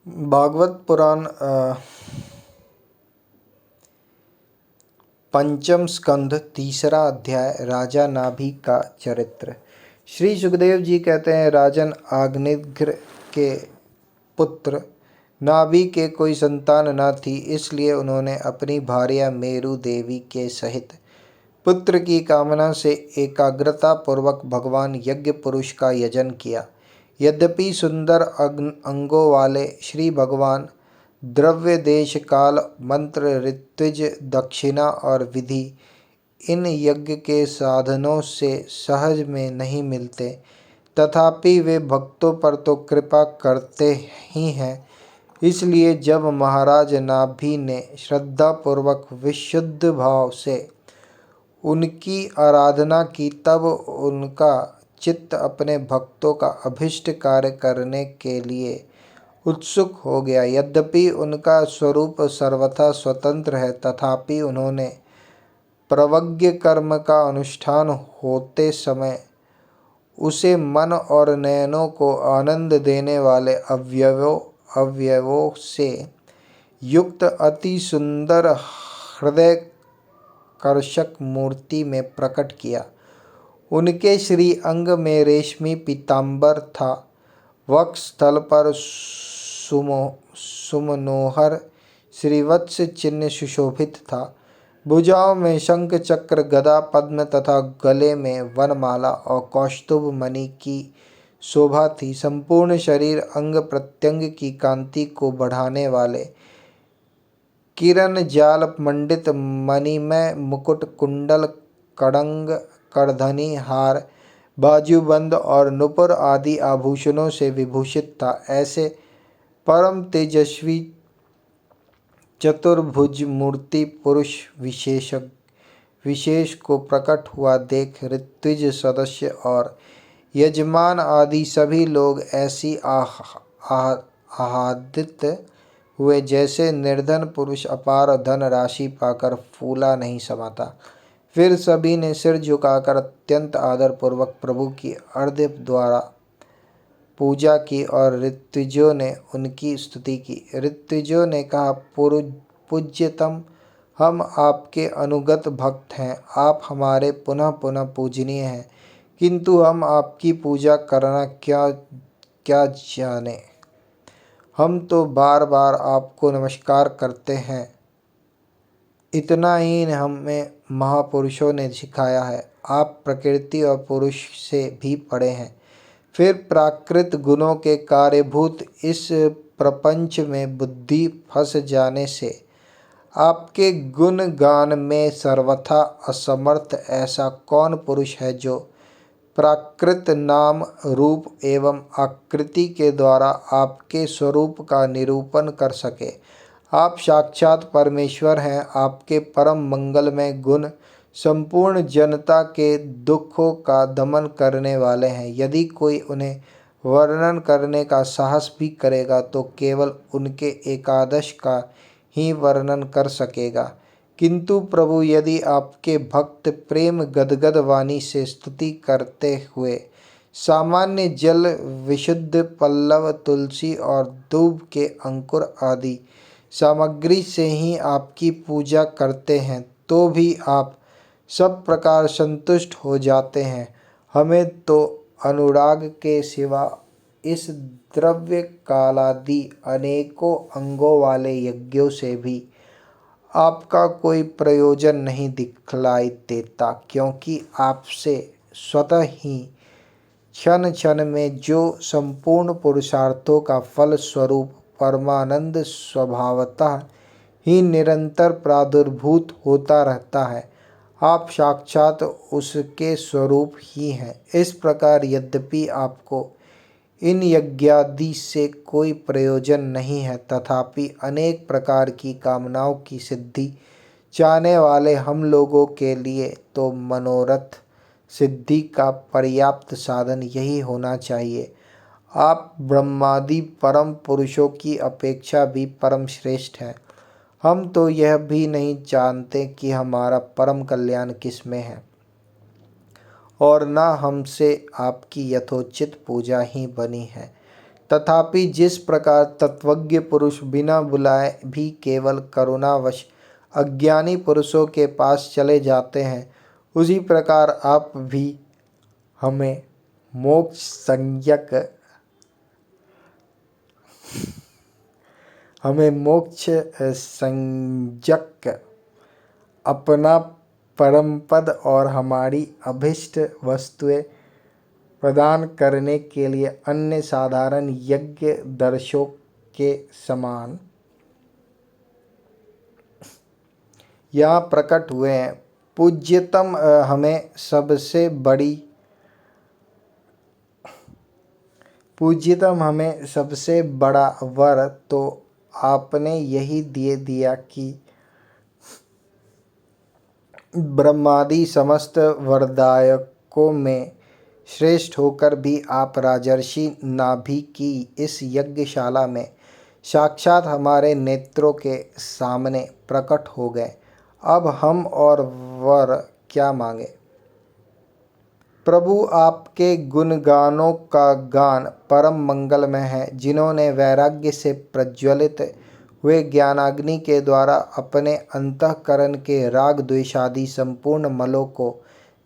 भागवत पुराण पंचम स्कंध तीसरा अध्याय राजा नाभि का चरित्र। श्री सुखदेव जी कहते हैं, राजन आग्निघ्र के पुत्र नाभि के कोई संतान न थी, इसलिए उन्होंने अपनी भार्या मेरु देवी के सहित पुत्र की कामना से एकाग्रता पूर्वक भगवान यज्ञ पुरुष का यजन किया। यद्यपि सुंदर अंगों वाले श्री भगवान द्रव्य देश काल मंत्र ऋत्विज दक्षिणा और विधि इन यज्ञ के साधनों से सहज में नहीं मिलते, तथापि वे भक्तों पर तो कृपा करते ही हैं। इसलिए जब महाराज नाभि ने श्रद्धापूर्वक विशुद्ध भाव से उनकी आराधना की, तब उनका चित्त अपने भक्तों का अभिष्ट कार्य करने के लिए उत्सुक हो गया। यद्यपि उनका स्वरूप सर्वथा स्वतंत्र है, तथापि उन्होंने प्रवज्ञ कर्म का अनुष्ठान होते समय उसे मन और नयनों को आनंद देने वाले अवयवों से युक्त अति सुंदर हृदय कर्षक मूर्ति में प्रकट किया। उनके श्री अंग में रेशमी पीतांबर था, वक्ष स्थल पर सुमनोहर श्रीवत्स चिन्ह सुशोभित था, भुजाओं में शंख चक्र गदा पद्म तथा गले में वनमाला और कौस्तुभ मणि की शोभा थी। संपूर्ण शरीर अंग प्रत्यंग की कांति को बढ़ाने वाले किरण जाल मंडित मणिमय मुकुट, कुंडल, कड़ंग, करधनी, हार, बाजूबंद और नुपुर आदि आभूषणों से विभूषित था। ऐसे परम तेजस्वी चतुर्भुज मूर्ति पुरुष विशेष को प्रकट हुआ देख ऋत्विज सदस्य और यजमान आदि सभी लोग ऐसी आह्लादित हुए जैसे निर्धन पुरुष अपार धन राशि पाकर फूला नहीं समाता। फिर सभी ने सिर झुकाकर अत्यंत आदर पूर्वक प्रभु की अर्घ्य द्वारा पूजा की और ऋत्विजों ने उनकी स्तुति की। ऋत्विजों ने कहा, पूज्यतम, हम आपके अनुगत भक्त हैं, आप हमारे पुनः पुनः पूजनीय हैं, किंतु हम आपकी पूजा करना क्या जाने। हम तो बार बार आपको नमस्कार करते हैं, इतना ही हमें महापुरुषों ने सिखाया है। आप प्रकृति और पुरुष से भी परे हैं, फिर प्राकृत गुणों के कार्यभूत इस प्रपंच में बुद्धि फंस जाने से आपके गुण गान में सर्वथा असमर्थ ऐसा कौन पुरुष है जो प्राकृत नाम रूप एवं आकृति के द्वारा आपके स्वरूप का निरूपण कर सके। आप साक्षात परमेश्वर हैं, आपके परम मंगलमय गुण संपूर्ण जनता के दुखों का दमन करने वाले हैं। यदि कोई उन्हें वर्णन करने का साहस भी करेगा तो केवल उनके एकादश का ही वर्णन कर सकेगा। किंतु प्रभु, यदि आपके भक्त प्रेम गदगद वाणी से स्तुति करते हुए सामान्य जल, विशुद्ध पल्लव, तुलसी और दूब के अंकुर आदि सामग्री से ही आपकी पूजा करते हैं, तो भी आप सब प्रकार संतुष्ट हो जाते हैं। हमें तो अनुराग के सिवा इस द्रव्य कालादि अनेकों अंगों वाले यज्ञों से भी आपका कोई प्रयोजन नहीं दिखलाई देता, क्योंकि आपसे स्वतः ही क्षण क्षण में जो संपूर्ण पुरुषार्थों का फल स्वरूप परमानंद स्वभावतः ही निरंतर प्रादुर्भूत होता रहता है, आप साक्षात उसके स्वरूप ही हैं। इस प्रकार यद्यपि आपको इन यज्ञादि से कोई प्रयोजन नहीं है, तथापि अनेक प्रकार की कामनाओं की सिद्धि चाहने वाले हम लोगों के लिए तो मनोरथ सिद्धि का पर्याप्त साधन यही होना चाहिए। आप ब्रह्मादि परम पुरुषों की अपेक्षा भी परम श्रेष्ठ हैं। हम तो यह भी नहीं जानते कि हमारा परम कल्याण किस में है, और न हमसे आपकी यथोचित पूजा ही बनी है, तथापि जिस प्रकार तत्वज्ञ पुरुष बिना बुलाए भी केवल करुणावश अज्ञानी पुरुषों के पास चले जाते हैं, उसी प्रकार आप भी हमें मोक्ष संज्ञक अपना परम पद और हमारी अभिष्ट वस्तुएं प्रदान करने के लिए अन्य साधारण यज्ञ दर्शों के समान यहाँ प्रकट हुए हैं। पूज्यतम, हमें सबसे बड़ा वर तो आपने यही दे दिया कि ब्रह्मादि समस्त वरदायकों में श्रेष्ठ होकर भी आप राजर्षि नाभि की इस यज्ञशाला में साक्षात हमारे नेत्रों के सामने प्रकट हो गए। अब हम और वर क्या मांगे। प्रभु, आपके गुणगानों का गान परम मंगलमय है। जिन्होंने वैराग्य से प्रज्वलित हुए ज्ञानाग्नि के द्वारा अपने अंतःकरण के राग द्वेषादि संपूर्ण मलों को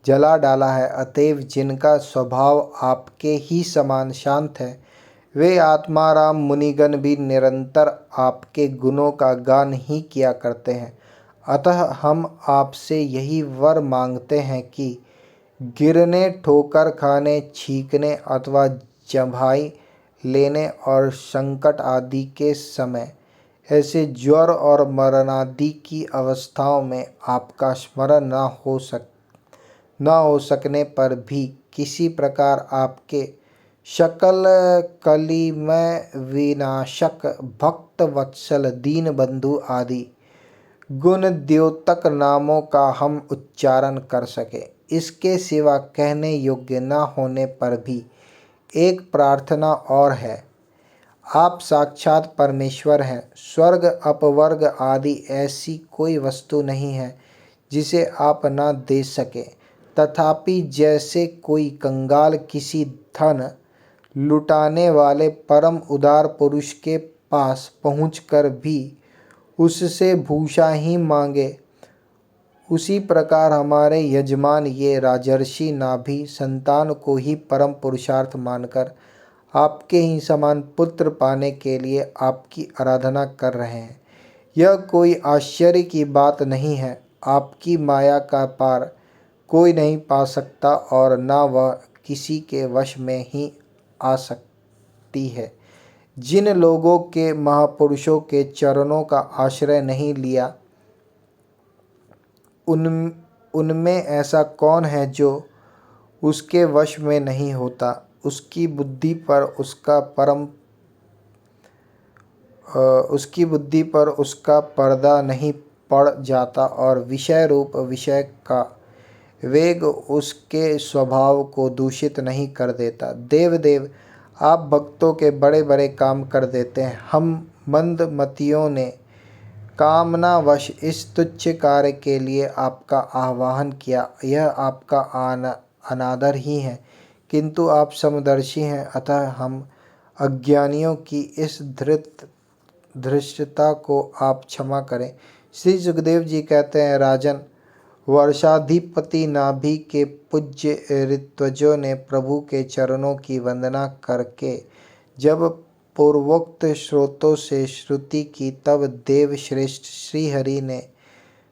जला डाला है, अतएव जिनका स्वभाव आपके ही समान शांत है, वे आत्माराम मुनिगण भी निरंतर आपके गुणों का गान ही किया करते हैं। अतः हम आपसे यही वर मांगते हैं कि गिरने, ठोकर खाने, छींकने अथवा जम्हाई लेने और संकट आदि के समय, ऐसे ज्वर और मरणादि की अवस्थाओं में आपका स्मरण न हो सकने पर भी किसी प्रकार आपके सकल कलिमय विनाशक भक्त वत्सल दीन बंधु आदि गुण द्योतक नामों का हम उच्चारण कर सके। इसके सिवा कहने योग्य न होने पर भी एक प्रार्थना और है। आप साक्षात परमेश्वर हैं। स्वर्ग अपवर्ग आदि ऐसी कोई वस्तु नहीं है जिसे आप न दे सके। तथापि जैसे कोई कंगाल किसी धन लुटाने वाले परम उदार पुरुष के पास पहुंचकर भी उससे भूषा ही मांगे, उसी प्रकार हमारे यजमान ये राजर्षि नाभि संतान को ही परम पुरुषार्थ मानकर आपके ही समान पुत्र पाने के लिए आपकी आराधना कर रहे हैं। यह कोई आश्चर्य की बात नहीं है। आपकी माया का पार कोई नहीं पा सकता और न वह किसी के वश में ही आ सकती है। जिन लोगों के महापुरुषों के चरणों का आश्रय नहीं लिया, उनमें ऐसा कौन है जो उसके वश में नहीं होता। उसकी बुद्धि पर उसका पर्दा नहीं पड़ जाता और विषय रूप विषय का वेग उसके स्वभाव को दूषित नहीं कर देता। देव, आप भक्तों के बड़े बड़े काम कर देते हैं। हम मंदमतियों ने कामनावश इस तुच्छ कार्य के लिए आपका आह्वान किया। यह आपका अनादर ही है, किंतु आप समदर्शी हैं, अतः हम अज्ञानियों की इस धृष्टता को आप क्षमा करें। श्री सुखदेव जी कहते हैं, राजन, वर्षाधिपति नाभि के पूज्य ऋत्विजों ने प्रभु के चरणों की वंदना करके जब पूर्वोक्त स्रोतों से श्रुति की, तब देव श्रेष्ठ श्री हरि ने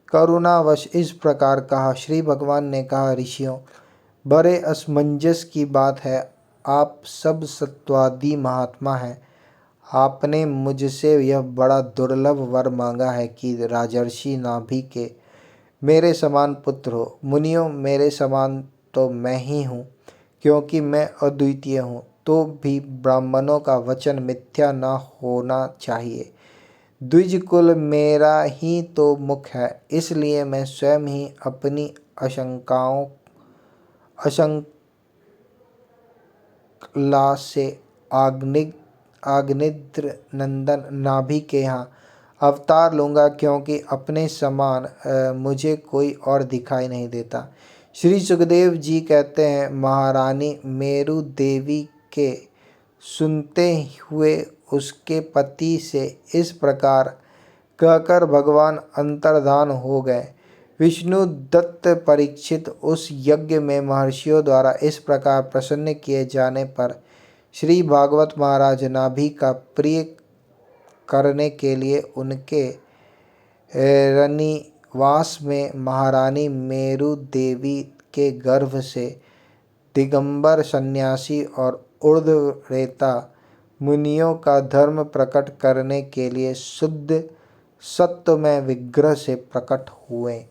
करुणावश इस प्रकार कहा। श्री भगवान ने कहा, ऋषियों, बड़े असमंजस की बात है। आप सब सत्वादि महात्मा हैं। आपने मुझसे यह बड़ा दुर्लभ वर मांगा है कि राजर्षि नाभि के मेरे समान पुत्र हो। मुनियों, मेरे समान तो मैं ही हूँ, क्योंकि मैं अद्वितीय हूँ। तो भी ब्राह्मणों का वचन मिथ्या न होना चाहिए। द्विज कुल मेरा ही तो मुख है, इसलिए मैं स्वयं ही अपनी आशंका से आग्निद्र नंदन नाभि के यहाँ अवतार लूँगा, क्योंकि अपने समान मुझे कोई और दिखाई नहीं देता। श्री सुखदेव जी कहते हैं, महारानी मेरु देवी के सुनते हुए उसके पति से इस प्रकार कहकर भगवान अंतर्धान हो गए। विष्णु दत्त परीक्षित उस यज्ञ में महर्षियों द्वारा इस प्रकार प्रसन्न किए जाने पर श्री भागवत महाराज नाभि का प्रिय करने के लिए उनके रनिवास में महारानी मेरु देवी के गर्भ से दिगंबर सन्यासी और ऊर्ध्वरेता मुनियों का धर्म प्रकट करने के लिए शुद्ध सत्वमय विग्रह से प्रकट हुए।